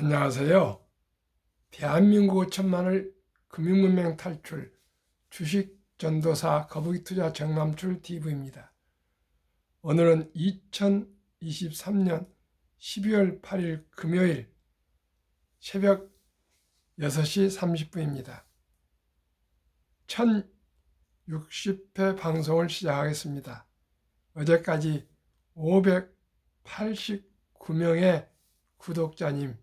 안녕하세요. 대한민국 5천만을 금융문맹 탈출 주식 전도사 거북이투자 정남출 TV입니다. 오늘은 2023년 12월 8일 금요일 새벽 6시 30분입니다. 1060회 방송을 시작하겠습니다. 어제까지 589명의 구독자님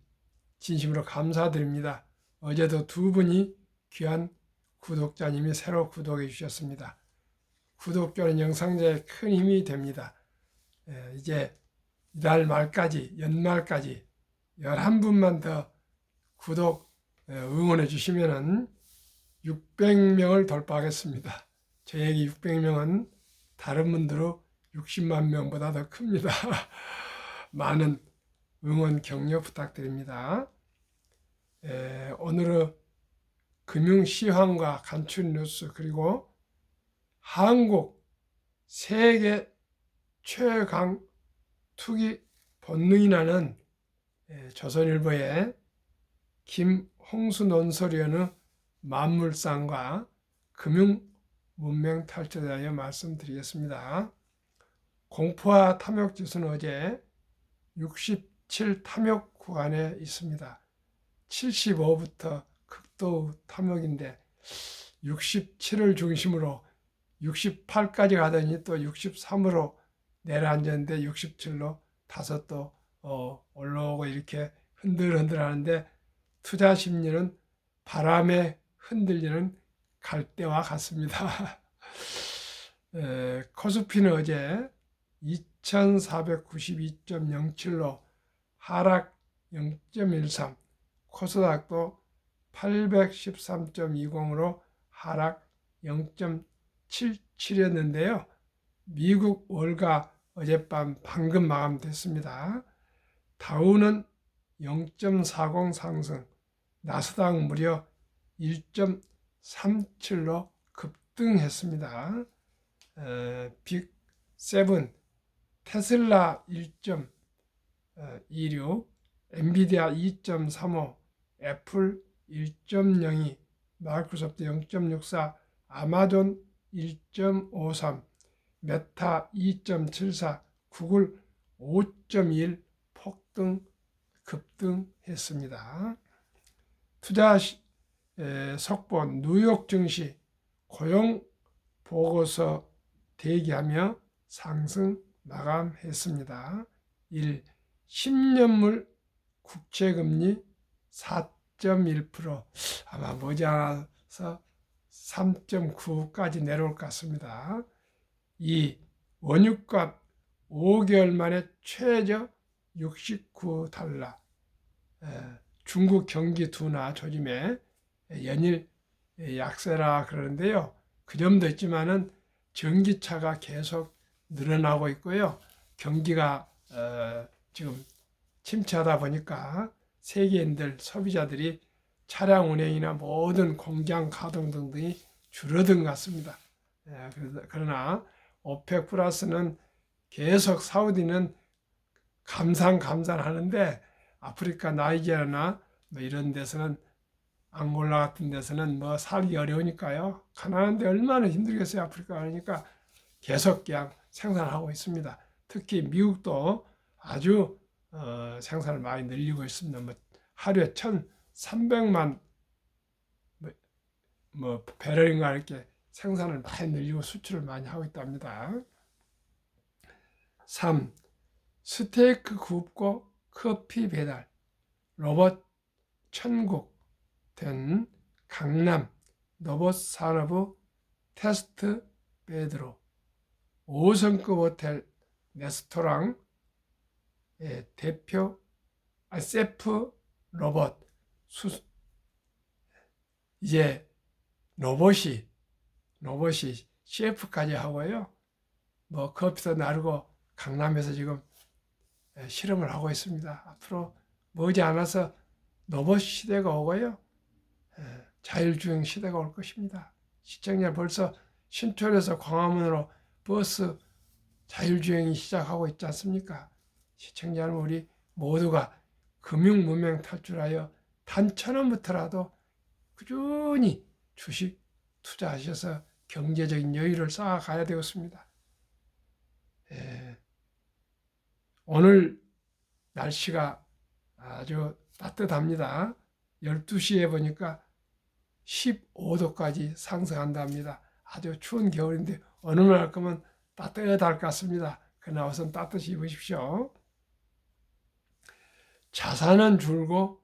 진심으로 감사드립니다. 어제도 두 분이 귀한 구독자님이 새로 구독해 주셨습니다. 구독자는 영상제에 큰 힘이 됩니다. 이제 이달 말까지, 연말까지 11분만 더 구독 응원해 주시면 600명을 돌파하겠습니다. 저에게 600명은 다른 분들은 60만 명보다 더 큽니다. 많은 응원 격려 부탁드립니다. 오늘은 금융시황과 간추린 뉴스 그리고 한국 세계 최강 투기 본능이라는 조선일보의 김홍수 논설위원의 만물상과 금융문맹 탈출에 대하여 말씀드리겠습니다. 공포와 탐욕지수는 어제 67 탐욕 구간에 있습니다. 75부터 극도 탐욕인데 67을 중심으로 68까지 가더니 또 63으로 내려앉았는데 67로 다섯 또 올라오고 이렇게 흔들흔들 하는데 투자 심리는 바람에 흔들리는 갈대와 같습니다. 코스피는 어제 2492.07로 하락 0.13, 코스닥도 813.20으로 하락 0.77였는데요. 미국 월가 어젯밤 방금 마감됐습니다. 다우는 0.40 상승, 나스닥 무려 1.37로 급등했습니다. 빅7 테슬라 1.26, 엔비디아 2.35, 애플 1.02, 마이크로소프트 0.64, 아마존 1.53, 메타 2.74, 구글 5.1 폭등, 급등했습니다. 투자 속보 뉴욕 증시 고용 보고서 대기하며 상승 마감했습니다. 10년물 국채금리 4.1%, 아마 머지않아서 3.9까지 내려올 것 같습니다. 2. 원유값 5개월 만에 최저 $69. 중국 경기 둔화 조짐에 연일 약세라 그러는데요. 그 점도 있지만은 전기차가 계속 늘어나고 있고요. 경기가 지금 침체하다 보니까 세계인들, 소비자들이 차량 운행이나 모든 공장 가동 등등이 줄어든 것 같습니다. 그러나 오펙 플러스는 계속 사우디는 감산하는데 아프리카 나이지리아나 뭐 이런 데서는 앙골라 같은 데서는 뭐 살기 어려우니까요. 가난한데 얼마나 힘들겠어요. 아프리카 가니까 계속 그냥 생산하고 있습니다. 특히 미국도 아주 생산을 많이 늘리고 있습니다. 뭐 하루에 1,300만 배럴인가 이렇게 생산을 많이 늘리고 수출을 많이 하고 있답니다. 3. 스테이크 굽고 커피 배달 로봇 천국 된 강남 로봇 산업의 테스트 베드로 5성급 호텔 레스토랑 대표 세프 로봇 이제 로봇이 CF까지 하고요. 뭐 커피도 나르고 강남에서 지금 실험을 하고 있습니다. 앞으로 머지않아서 로봇 시대가 오고요. 자율주행 시대가 올 것입니다. 시청자 벌써 신촌에서 광화문으로 버스 자율주행이 시작하고 있지 않습니까? 시청자 여러분, 우리 모두가 금융문맹 탈출하여 단 1,000원부터라도 꾸준히 주식 투자하셔서 경제적인 여유를 쌓아가야 되겠습니다. 오늘 날씨가 아주 따뜻합니다. 12시에 보니까 15도까지 상승한답니다. 아주 추운 겨울인데 어느 날 거면 따뜻할 것 같습니다. 그러나 우선 따뜻히 입으십시오. 자산은 줄고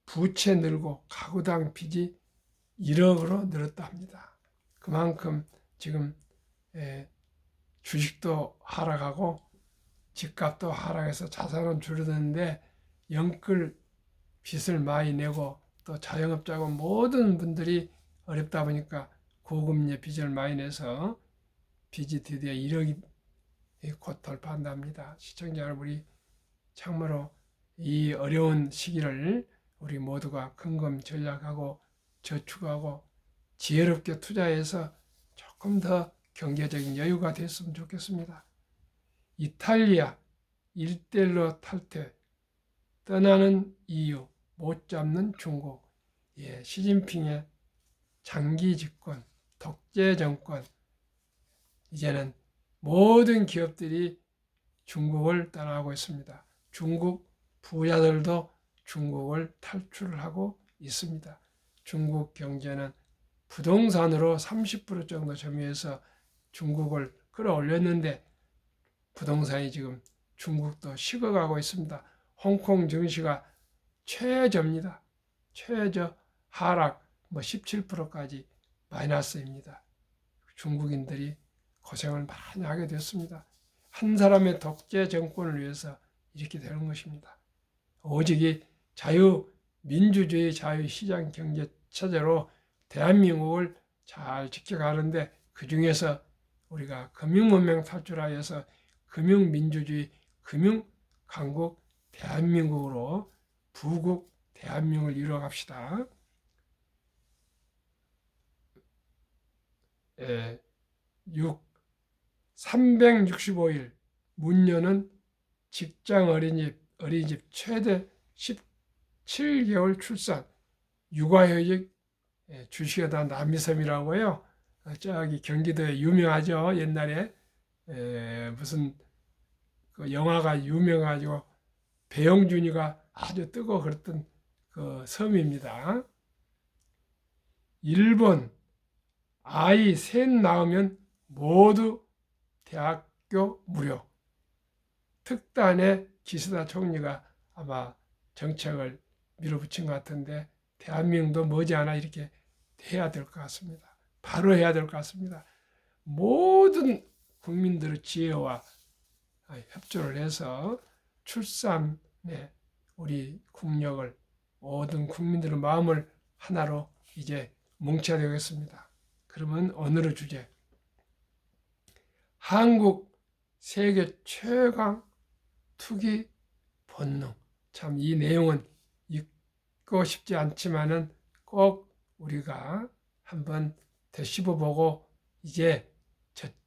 부채 늘고 가구당 빚이 1억으로 늘었다 합니다. 그만큼 지금 주식도 하락하고 집값도 하락해서 자산은 줄어드는데 영끌 빚을 많이 내고 또 자영업자고 모든 분들이 어렵다 보니까 고금리 빚을 많이 내서 빚이 드디어 1억이 곧 돌파한답니다. 시청자 여러분이 참으로 이 어려운 시기를 우리 모두가 근검 전략하고 저축하고 지혜롭게 투자해서 조금 더 경제적인 여유가 됐으면 좋겠습니다. 이탈리아 1대1로 탈퇴, 떠나는 이유, 못 잡는 중국, 시진핑의 장기 집권, 독재 정권, 이제는 모든 기업들이 중국을 떠나고 있습니다. 중국 부자들도 중국을 탈출을 하고 있습니다. 중국 경제는 부동산으로 30% 정도 점유해서 중국을 끌어올렸는데 부동산이 지금 중국도 식어가고 있습니다. 홍콩 증시가 최저입니다. 최저 하락 17%까지 마이너스입니다. 중국인들이 고생을 많이 하게 됐습니다. 한 사람의 독재 정권을 위해서 이렇게 되는 것입니다. 오직 자유민주주의 자유시장 경제 체제로 대한민국을 잘 지켜가는데 그중에서 우리가 금융문명 탈출하여서 금융민주주의, 금융강국 대한민국으로 부국 대한민국을 이루어갑시다. 365일 문 여는 직장 어린이집 최대 17개월 출산 육아휴직 주식에다 남이섬이라고요. 저기 경기도에 유명하죠. 옛날에 무슨 그 영화가 유명해가지고 배용준이가 아주 뜨고 그랬던 그 섬입니다. 일본 아이 셋 낳으면 모두 대학교 무료. 특단의 기시다 총리가 아마 정책을 밀어붙인 것 같은데 대한민국도 머지않아 이렇게 해야 될 것 같습니다. 바로 해야 될 것 같습니다. 모든 국민들의 지혜와 협조를 해서 출산에 우리 국력을 모든 국민들의 마음을 하나로 이제 뭉쳐야 되겠습니다. 그러면 오늘의 주제 한국 세계 최강 투기 본능. 참 이 내용은 읽고 싶지 않지만은 꼭 우리가 한번 되씹어보고 이제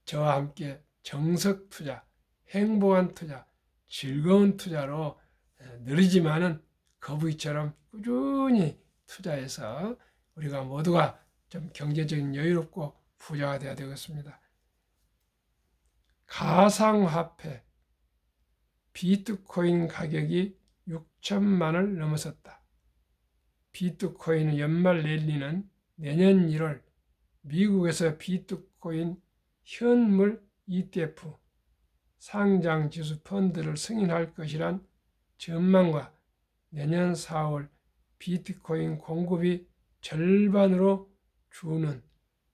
저와 함께 정석 투자, 행복한 투자, 즐거운 투자로 느리지만은 거북이처럼 꾸준히 투자해서 우리가 모두가 좀 경제적인 여유롭고 부자가 되어야 되겠습니다. 가상화폐 비트코인 가격이 6천만 원을 넘어섰다. 비트코인 연말 랠리는 내년 1월 미국에서 비트코인 현물 ETF 상장지수 펀드를 승인할 것이란 전망과 내년 4월 비트코인 공급이 절반으로 주는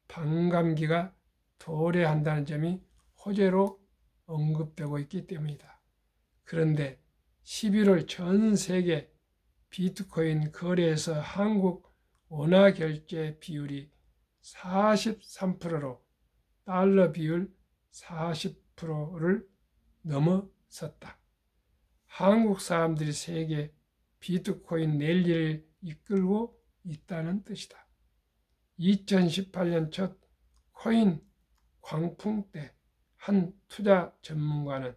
반감기가 도래한다는 점이 호재로 언급되고 있기 때문이다. 그런데 11월 전 세계 비트코인 거래에서 한국 원화 결제 비율이 43%로 달러 비율 40%를 넘어섰다. 한국 사람들이 세계 비트코인 랠리를 이끌고 있다는 뜻이다. 2018년 첫 코인 광풍 때 한 투자 전문가는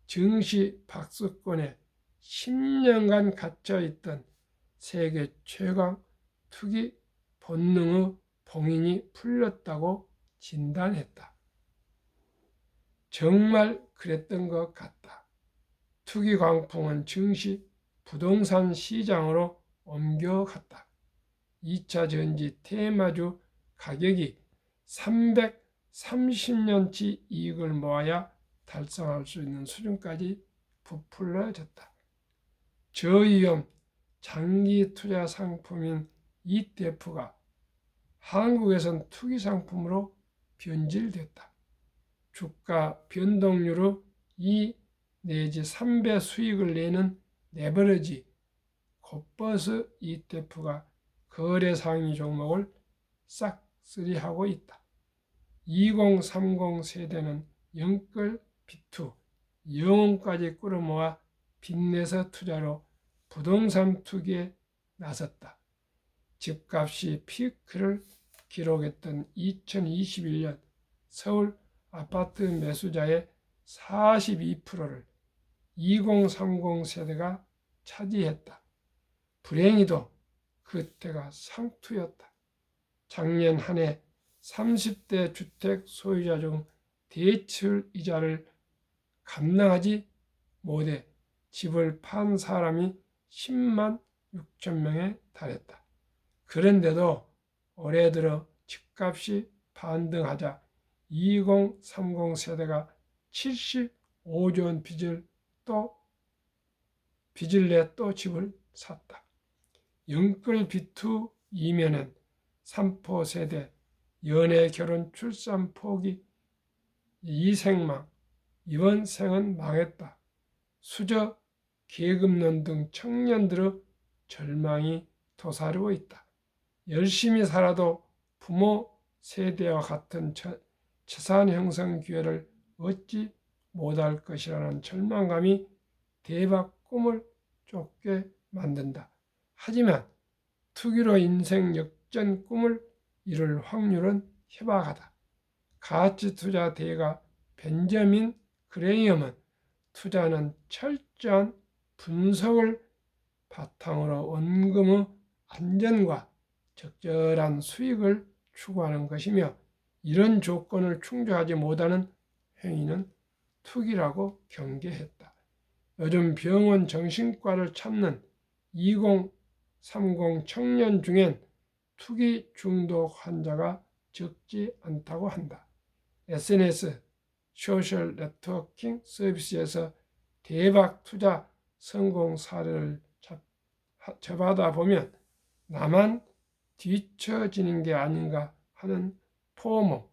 증시 박스권에 10년간 갇혀있던 세계 최강 투기 본능의 봉인이 풀렸다고 진단했다. 정말 그랬던 것 같다. 투기 광풍은 증시, 부동산 시장으로 옮겨갔다. 2차 전지 테마주 가격이 330년치 이익을 모아야 달성할 수 있는 수준까지 부풀려졌다. 저위험 장기 투자 상품인 ETF가 한국에선 투기 상품으로 변질됐다. 주가 변동률의 2 내지 3배 수익을 내는 레버리지 곱버스 ETF가 거래 상위 종목을 싹쓸이하고 있다. 2030 세대는 영끌 비투, 영혼까지 끌어모아 빚내서 투자로 부동산 투기에 나섰다. 집값이 피크를 기록했던 2021년 서울 아파트 매수자의 42%를 2030 세대가 차지했다. 불행히도 그때가 상투였다. 작년 한 해 30대 주택 소유자 중 대출 이자를 감당하지 못해 집을 판 사람이 10만 6천 명에 달했다. 그런데도 올해 들어 집값이 반등하자 2030 세대가 75조 원 빚을 내 또 집을 샀다. 영끌 비투 이면은 3포 세대, 연애, 결혼, 출산, 포기, 이생망, 이번 생은 망했다. 수저, 계급론 등 청년들의 절망이 도사리고 있다. 열심히 살아도 부모 세대와 같은 재산 형성 기회를 얻지 못할 것이라는 절망감이 대박 꿈을 쫓게 만든다. 하지만 투기로 인생 역전 꿈을 이룰 확률은 희박하다. 가치투자 대가 벤저민 그레이엄은 투자는 철저한 분석을 바탕으로 원금의 안전과 적절한 수익을 추구하는 것이며 이런 조건을 충족하지 못하는 행위는 투기라고 경계했다. 요즘 병원 정신과를 찾는 2030 청년 중엔 투기 중독 환자가 적지 않다고 한다. SNS, 소셜 네트워킹 서비스에서 대박 투자 성공 사례를 접하다 보면 나만 뒤처지는 게 아닌가 하는 FOMO,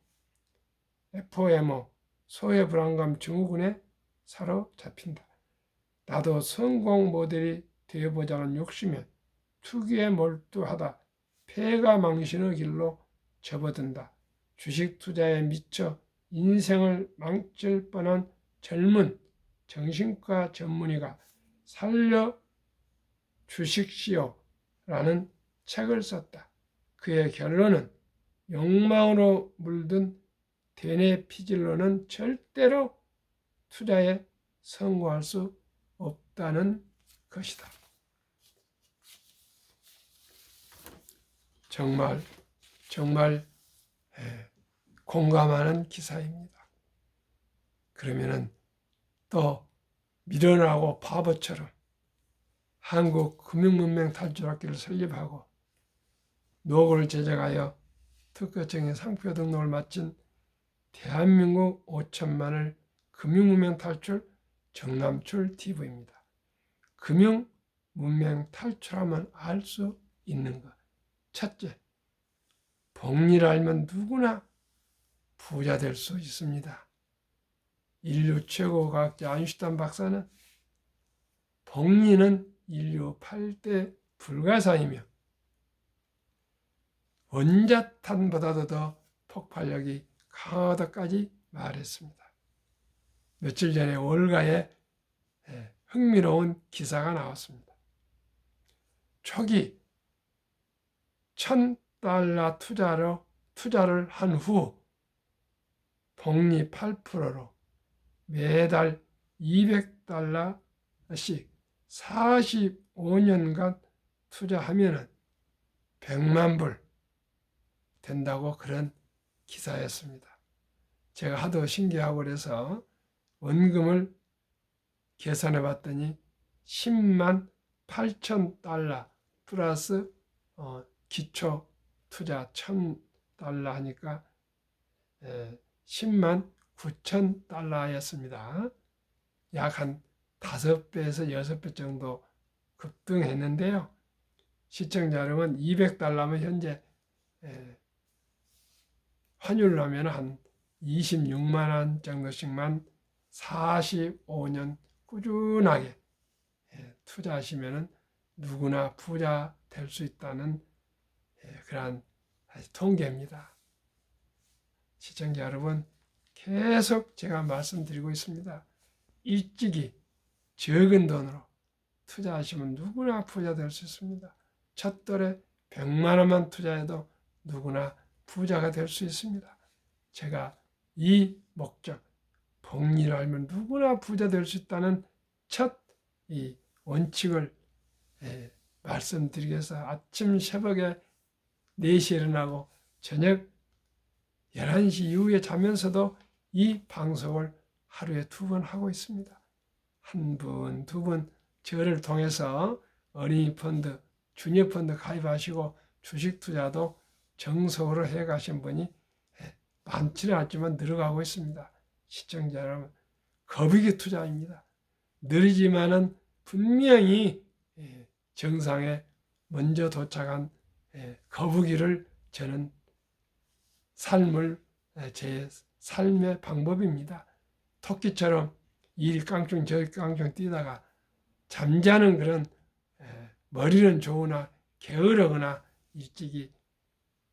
소외 불안감 증후군에 사로잡힌다. 나도 성공 모델이 되어보자는 욕심에 투기에 몰두하다 패가 망신의 길로 접어든다. 주식 투자에 미쳐 인생을 망칠 뻔한 젊은 정신과 전문의가 살려 주식시오라는 책을 썼다. 그의 결론은 욕망으로 물든 대뇌 피질로는 절대로 투자에 성공할 수 없다는 것이다. 정말 공감하는 기사입니다. 그러면은 또 미련하고 바보처럼 한국 금융문명 탈출학교를 설립하고 노고를 제작하여 특허청의 상표 등록을 마친 대한민국 5천만을 금융문명 탈출 정남출 TV입니다. 금융문명 탈출하면 알 수 있는 것. 첫째, 복리를 알면 누구나 부자 될 수 있습니다. 인류 최고 과학자 아인슈타인 박사는 복리는 인류 8대 불가사이며 원자탄보다도 더 폭발력이 강하다까지 말했습니다. 며칠 전에 월가에 흥미로운 기사가 나왔습니다. 초기 $1,000 투자를 한 후 복리 8%로 매달 $200씩 45년간 투자하면은 100만 불 된다고 그런 기사였습니다. 제가 하도 신기하고 그래서 원금을 계산해 봤더니 10만 8천 달러 플러스 기초 투자 1,000달러 하니까 10만 9천 달러였습니다. 약 한 5배에서 6배 정도 급등했는데요. 시청자 여러분, 200달러면 현재 환율로 하면 한 26만 원 정도씩만 45년 꾸준하게 투자하시면 누구나 부자 될 수 있다는 그러한 통계입니다. 시청자 여러분, 계속 제가 말씀드리고 있습니다. 일찍이 적은 돈으로 투자하시면 누구나 부자 될 수 있습니다. 첫 돌에 100만 원만 투자해도 누구나 부자가 될 수 있습니다. 제가 이 목적, 복리를 알면 누구나 부자 될 수 있다는 첫 이 원칙을 말씀드리기 위해서 아침 새벽에 4시에 일어나고 저녁 11시 이후에 자면서도 이 방송을 하루에 2번 하고 있습니다. 한 분, 2분 저를 통해서 어린이 펀드, 주니어 펀드 가입하시고 주식 투자도 정석으로 해가신 분이 많지는 않지만 늘어가고 있습니다. 시청자 여러분, 거북이 투자입니다. 느리지만은 분명히 정상에 먼저 도착한 거북이를 저는 제 삶의 방법입니다. 토끼처럼 이리 깡총 저리 깡총 뛰다가 잠자는 그런 머리는 좋으나 게으르거나 일찍이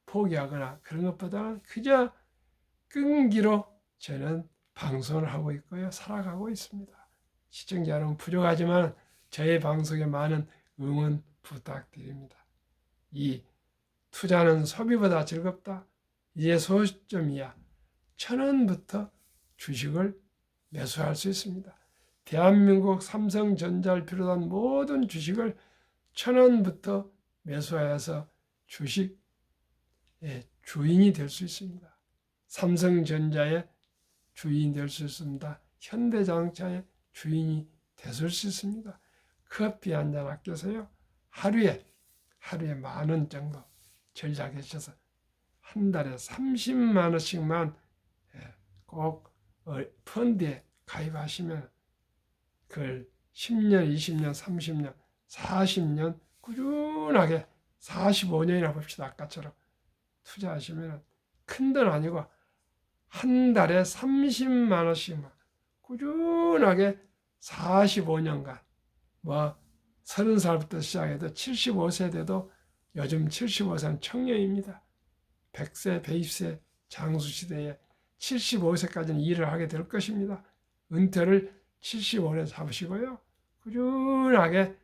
포기하거나 그런 것보다는 그저 끈기로 저는 방송을 하고 있고요. 살아가고 있습니다. 시청자 여러분, 부족하지만 저의 방송에 많은 응원 부탁드립니다. 이 투자는 소비보다 즐겁다. 이제 소점이야. 1,000원부터 주식을 매수할 수 있습니다. 대한민국 삼성전자를 비롯한 모든 주식을 1,000원부터 매수하여서 주식 주인이 될 수 있습니다. 삼성전자의 주인이 될 수 있습니다. 현대자동차의 주인이 되실 수 있습니다. 커피 한 잔 아껴서요. 하루에 10,000원 정도 절약하셔서 한 달에 30만 원씩만 꼭 펀드에 가입하시면 그걸 10년, 20년, 30년, 40년 꾸준하게 45년이나 봅시다. 아까처럼 투자하시면 큰 돈 아니고 한 달에 30만 원씩만 꾸준하게 45년간 30살부터 시작해도 75세 돼도 요즘 75세는 청년입니다. 100세, 120세 장수시대에 75세까지는 일을 하게 될 것입니다. 은퇴를 75년 잡으시고요. 꾸준하게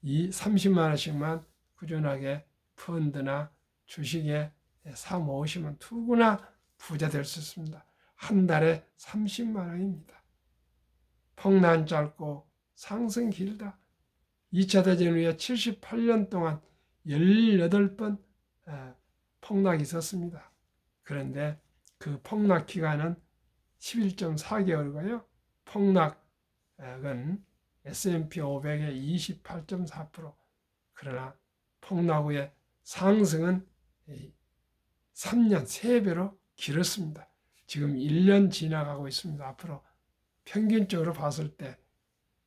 30만 원씩만 꾸준하게 펀드나 주식에 사 모으시면 누구나 부자 될 수 있습니다. 한 달에 30만 원입니다. 폭락 짧고 상승 길다. 2차 대전 후에 78년 동안 18번 폭락이 있었습니다. 그런데 그 폭락 기간은 11.4개월이고요. 폭락은 S&P 500의 28.4%. 그러나 폭락 후에 상승은 3년, 3배로 길었습니다. 지금 1년 지나가고 있습니다. 앞으로 평균적으로 봤을 때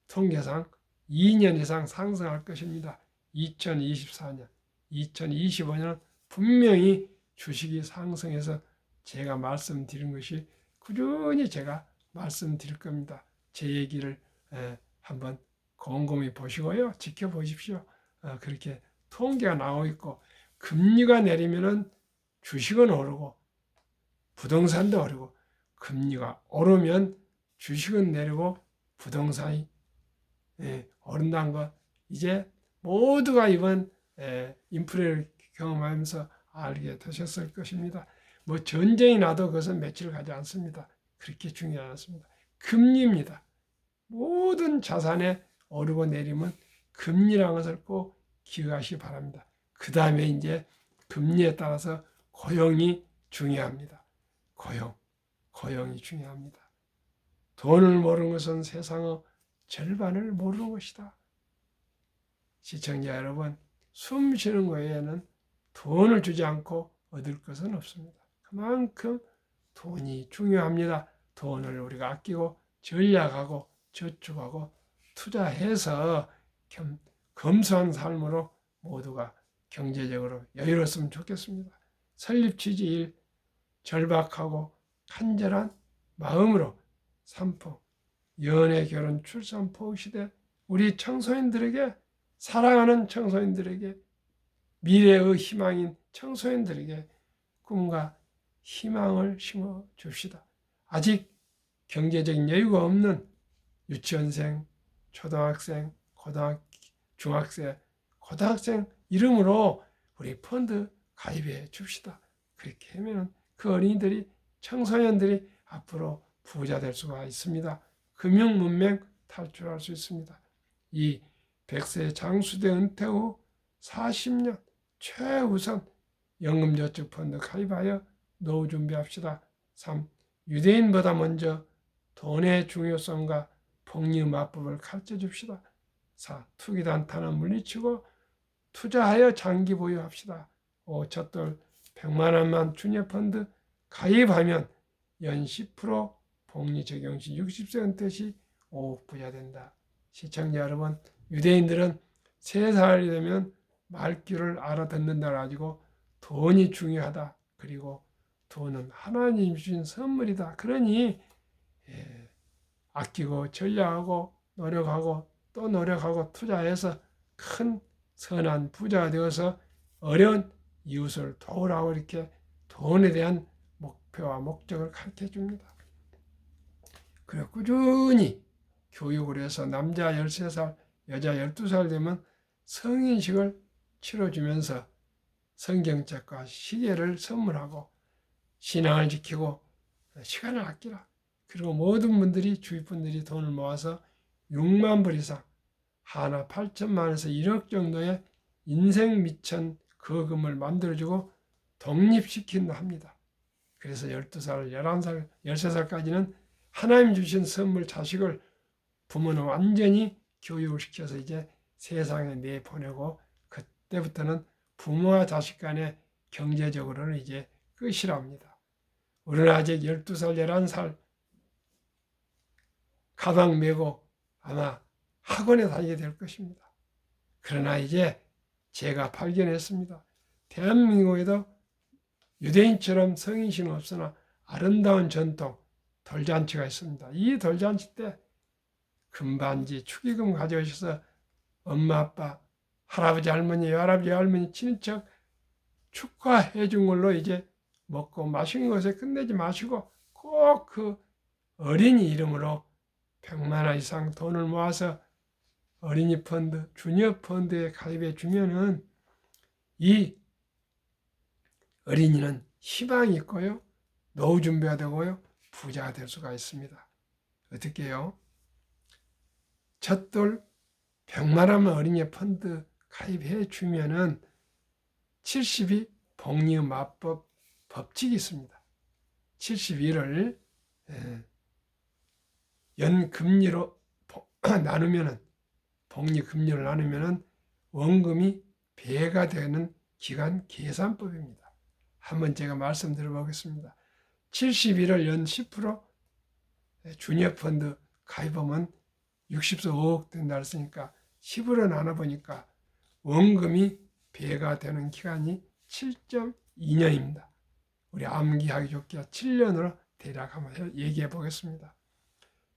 통계상 2년 이상 상승할 것입니다. 2024년, 2025년은 분명히 주식이 상승해서 제가 말씀드린 것이 꾸준히 제가 말씀드릴 겁니다. 제 얘기를 한번 곰곰이 보시고요. 지켜보십시오. 그렇게 통계가 나오고 있고 금리가 내리면은 주식은 오르고 부동산도 오르고 금리가 오르면 주식은 내리고 부동산이 오른다는 것 이제 모두가 이번 인플레를 경험하면서 알게 되셨을 것입니다. 전쟁이 나도 그것은 며칠 가지 않습니다. 그렇게 중요하지 않습니다. 금리입니다. 모든 자산의 오르고 내리면 금리라는 것을 꼭 기억하시기 바랍니다. 그 다음에 이제 금리에 따라서 고용이 중요합니다. 고용이 중요합니다. 돈을 모르는 것은 세상의 절반을 모르는 것이다. 시청자 여러분, 숨 쉬는 것 외에는 돈을 주지 않고 얻을 것은 없습니다. 그만큼 돈이 중요합니다. 돈을 우리가 아끼고 전략하고 저축하고 투자해서 검소한 삶으로 모두가 경제적으로 여유로웠으면 좋겠습니다. 설립 취지일 절박하고 간절한 마음으로 삼포 연애 결혼 출산 포 시대 우리 청소년들에게 사랑하는 청소년들에게 미래의 희망인 청소년들에게 꿈과 희망을 심어 줍시다. 아직 경제적인 여유가 없는 유치원생, 초등학생, 중학생, 고등학생 이름으로 우리 펀드 가입해 줍시다. 그렇게 하면 그 어린이들이 청소년들이 앞으로 부자 될 수가 있습니다. 금융문맹 탈출할 수 있습니다. 이 100세 장수대 은퇴 후 40년 최우선 연금저축펀드 가입하여 노후 준비합시다. 3. 유대인보다 먼저 돈의 중요성과 복리마법을 가르쳐 줍시다. 4. 투기단타는 물리치고 투자하여 장기 보유합시다. 5. 첫돌 100만 원만 주녀펀드 가입하면 연 10% 복리 적용 시 60세 은퇴 시 5억 부자 된다. 시청자 여러분, 유대인들은 3살이 되면 말귀를 알아듣는다 가지고 돈이 중요하다. 그리고 돈은 하나님 주신 선물이다. 그러니 아끼고 전략하고 노력하고 또 노력하고 투자해서 큰 선한 부자가 되어서 어려운 이웃을 도우라고 이렇게 돈에 대한 목표와 목적을 가르쳐 줍니다. 그리고 꾸준히 교육을 해서 남자 13살, 여자 12살 되면 성인식을 치러주면서 성경책과 시계를 선물하고 신앙을 지키고 시간을 아끼라. 그리고 모든 분들이 주위 분들이 돈을 모아서 6만 불 이상 하나 8천만 원에서 1억 정도의 인생 미천 거금을 만들어주고 독립시킨다 합니다. 그래서 12살, 11살, 13살까지는 하나님 주신 선물 자식을 부모는 완전히 교육을 시켜서 이제 세상에 내보내고 그때부터는 부모와 자식 간의 경제적으로는 이제 끝이랍니다. 우리는 아직 12살, 11살 가방 메고 아마 학원에 다니게 될 것입니다. 그러나 이제 제가 발견했습니다. 대한민국에도 유대인처럼 성인식은 없으나 아름다운 전통, 돌잔치가 있습니다. 이 돌잔치 때 금반지, 축의금 가져오셔서 엄마, 아빠, 할아버지, 할머니, 외할아버지, 할머니, 친인척 축하해 준 걸로 이제 먹고 마시는 것에 끝내지 마시고 꼭 그 어린이 이름으로 100만 원 이상 돈을 모아서 어린이 펀드, 주니어 펀드에 가입해 주면은 이 어린이는 희망이 있고요. 노후 준비가 되고요. 부자가 될 수가 있습니다. 어떻게 해요? 첫돌 100만 원만 어린이 펀드 가입해 주면은 70이 복리마법 법칙이 있습니다. 71을 연금리로 나누면은 복리금리를 나누면은 원금이 배가 되는 기간 계산법입니다. 한번 제가 말씀드려 보겠습니다. 71을 연 10% 주니어 펀드 가입하면 60서 5억 된다 했으니까 10으로 나눠보니까 원금이 배가 되는 기간이 7.2년입니다. 우리 암기하기 좋게 7년으로 대략 한번 얘기해 보겠습니다.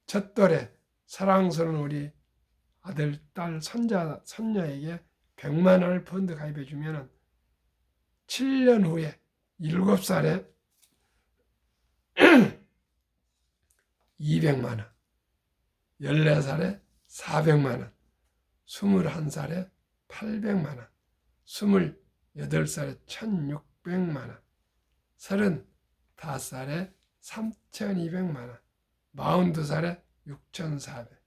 첫돌에 사랑스러운 우리 아들, 딸, 손녀에게 100만 원을 펀드 가입해 주면 7년 후에 7살에 200만 원, 14살에 400만 원, 21살에 800만 원, 28살에 1600만 원, 35살에 3200만 원, 42살에 6400,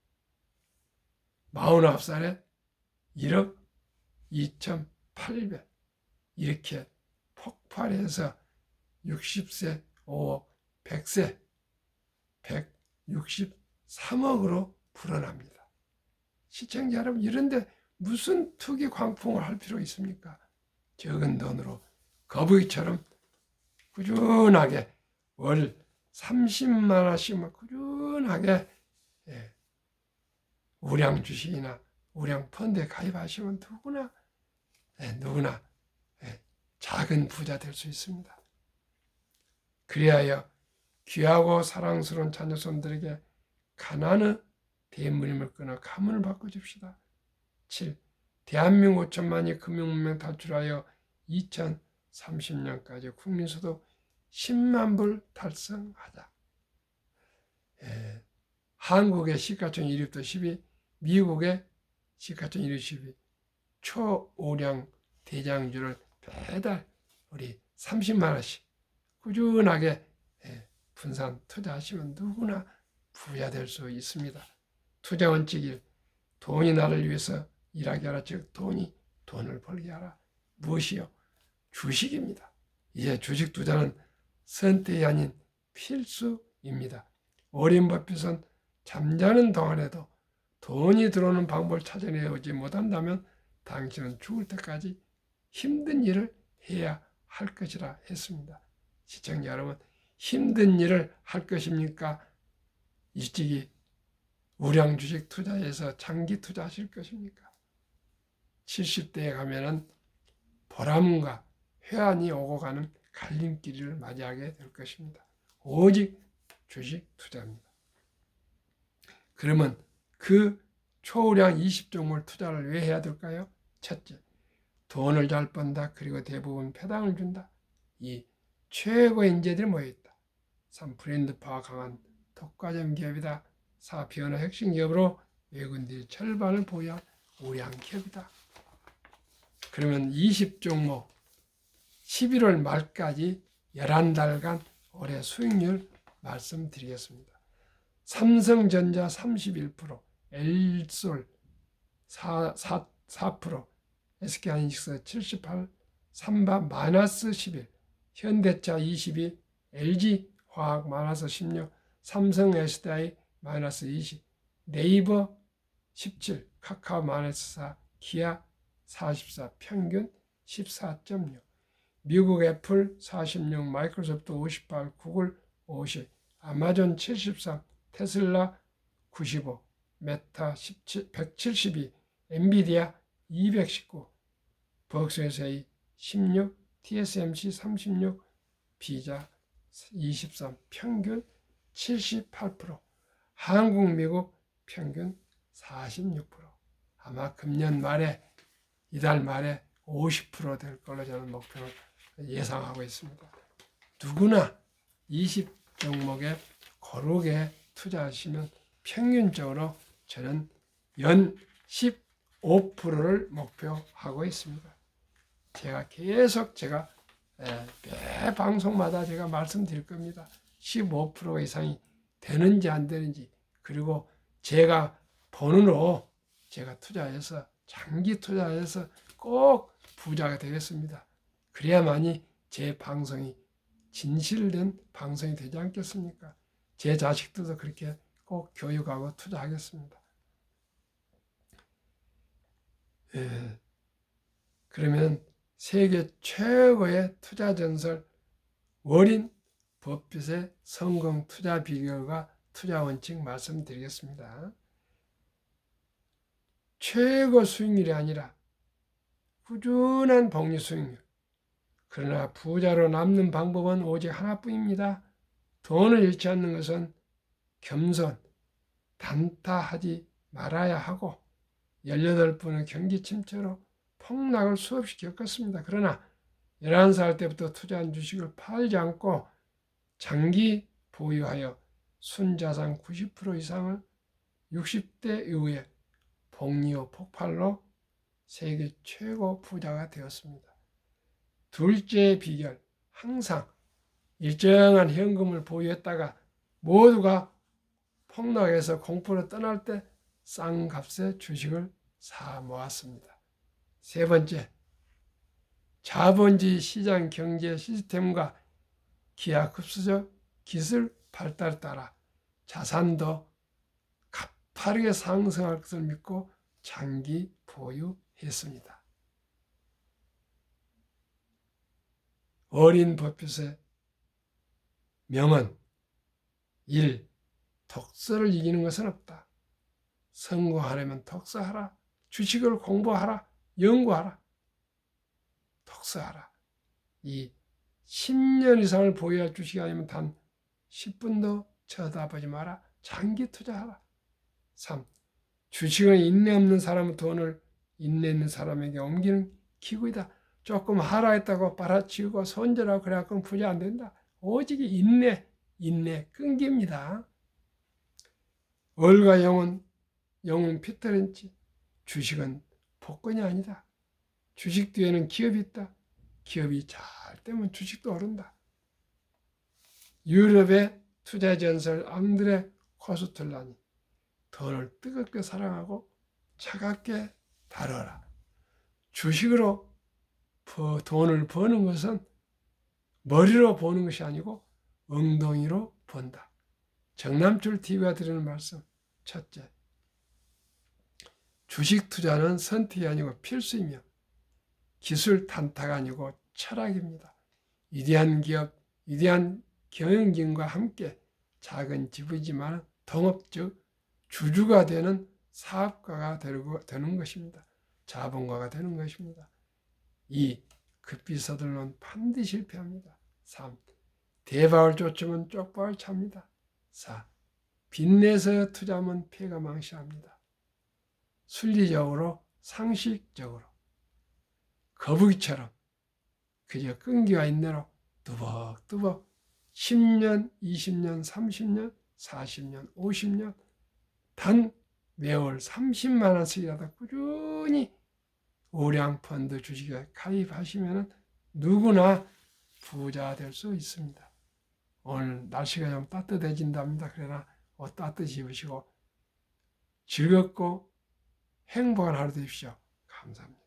49살에 1억 2,800 이렇게 폭발해서 60세, 5억, 100세, 163억으로 불어납니다. 시청자 여러분, 이런데 무슨 투기 광풍을 할 필요 있습니까? 적은 돈으로 거북이처럼 꾸준하게 월 30만 원씩만 꾸준하게 우량 주식이나 우량 펀드에 가입하시면 누구나 작은 부자 될 수 있습니다. 그리하여 귀하고 사랑스러운 자녀손들에게 가난의 대물림을 끊어 가문을 바꿔줍시다. 7. 대한민국 5천만이 금융문명 탈출하여 2030년까지 국민소득 10만 불 달성하자. 한국의 시가총 1위부터 10위, 미국의 시가총 1위 10위, 초오량 대장주를 매달 우리 30만 원씩 꾸준하게 분산 투자하시면 누구나 부자 될 수 있습니다. 투자 원칙 1. 돈이 나를 위해서 일하게 하라. 즉 돈을 벌게 하라. 무엇이요? 주식입니다. 이제 주식 투자는 선택이 아닌 필수입니다. 워렌 버핏은 잠자는 동안에도 돈이 들어오는 방법을 찾아내지 못한다면 당신은 죽을 때까지 힘든 일을 해야 할 것이라 했습니다. 시청자 여러분, 힘든 일을 할 것입니까? 일찍이 우량 주식 투자해서 장기 투자하실 것입니까? 70대에 가면은 보람과 회한이 오고 가는 갈림길을 맞이하게 될 것입니다. 오직 주식 투자입니다. 그러면 그 초우량 20종목을 투자를 왜 해야 될까요? 첫째, 돈을 잘 번다. 그리고 대부분 배당을 준다. 2. 최고의 인재들이 모여있다. 3. 브랜드파가 강한 독과점 기업이다. 4. 변화 핵심 기업으로 외국인들이 절반을 보유한 우량 기업이다. 그러면 20종목 11월 말까지 11달간 올해 수익률 말씀드리겠습니다. 삼성전자 31%, 엘솔 4%, SK하이닉스 78, 삼바 마이너스 11, 현대차 22, LG화학 마이너스 16, 삼성 SDI 마이너스 20, 네이버 17, 카카오 마이너스 4, 기아 44, 평균 14.6, 미국 애플 46, 마이크로소프트 58, 구글 50, 아마존 73, 테슬라 95, 메타 172, 엔비디아 219, 벅스웨세이 16, TSMC 36, 비자 23, 평균 78%, 한국, 미국 평균 46%. 아마 금년 말에, 이달 말에 50% 될 걸로 저는 목표를 예상하고 있습니다. 누구나 20종목에 고르게 투자하시면 평균적으로 저는 연 15%를 목표하고 있습니다. 계속 매 방송마다 제가 말씀드릴 겁니다. 15% 이상이 되는지 안 되는지, 그리고 제가 본으로 제가 투자해서 장기 투자해서 꼭 부자가 되겠습니다. 그래야만이 제 방송이 진실된 방송이 되지 않겠습니까? 제 자식들도 그렇게 꼭 교육하고 투자하겠습니다. 그러면 세계 최고의 투자 전설 워렌 버핏의 성공 투자 비결과 투자 원칙 말씀드리겠습니다. 최고 수익률이 아니라 꾸준한 복리 수익률. 그러나 부자로 남는 방법은 오직 하나뿐입니다. 돈을 잃지 않는 것은 겸손, 단타하지 말아야 하고 18번의 경기 침체로 폭락을 수없이 겪었습니다. 그러나 11살 때부터 투자한 주식을 팔지 않고 장기 보유하여 순자산 90% 이상을 60대 이후에 복리후 폭발로 세계 최고 부자가 되었습니다. 둘째 비결, 항상 일정한 현금을 보유했다가 모두가 폭락해서 공포로 떠날 때 싼 값에 주식을 사 모았습니다. 세 번째, 자본주의 시장 경제 시스템과 기하급수적 기술 발달에 따라 자산도 가파르게 상승할 것을 믿고 장기 보유했습니다. 어린 버핏의 명언 1. 독서를 이기는 것은 없다. 성공하려면 독서하라. 주식을 공부하라. 연구하라. 독서하라. 2. 10년 이상을 보유할 주식이 아니면 단 10분도 쳐다보지 마라. 장기 투자하라. 3. 주식은 인내 없는 사람은 돈을 인내 있는 사람에게 옮기는 기구이다. 조금 하라 했다고 빨아치우고 손절하고 그래갖고는 부자 안 된다. 오직 인내 끈기입니다. 얼과 영혼 피터 린치. 주식은 복권이 아니다. 주식 뒤에는 기업이 있다. 기업이 잘 되면 주식도 오른다. 유럽의 투자 전설 앙드레 코스툴란이 돈을 뜨겁게 사랑하고 차갑게 다뤄라. 주식으로 돈을 버는 것은 머리로 보는 것이 아니고 엉덩이로 본다. 정남출 TV가 드리는 말씀. 첫째, 주식 투자는 선택이 아니고 필수이며 기술 탄타가 아니고 철학입니다. 위대한 기업, 위대한 경영진과 함께 작은 집이지만 동업 즉 주주가 되는 사업가가 되는 것입니다. 자본가가 되는 것입니다. 2. 급히 서둘러면 반드시 실패합니다. 3. 대박을 쫓으면 쪽박을 찹니다. 4. 빚내서 투자하면 폐가 망신합니다. 순리적으로 상식적으로 거북이처럼 그저 끈기와 인내로 뚜벅뚜벅 10년, 20년, 30년, 40년, 50년 단 매월 30만 원씩이라도 꾸준히 우량 펀드 주식에 가입하시면 누구나 부자 될 수 있습니다. 오늘 날씨가 좀 따뜻해진답니다. 그러나 옷 따뜻히 입으시고 즐겁고 행복한 하루 되십시오. 감사합니다.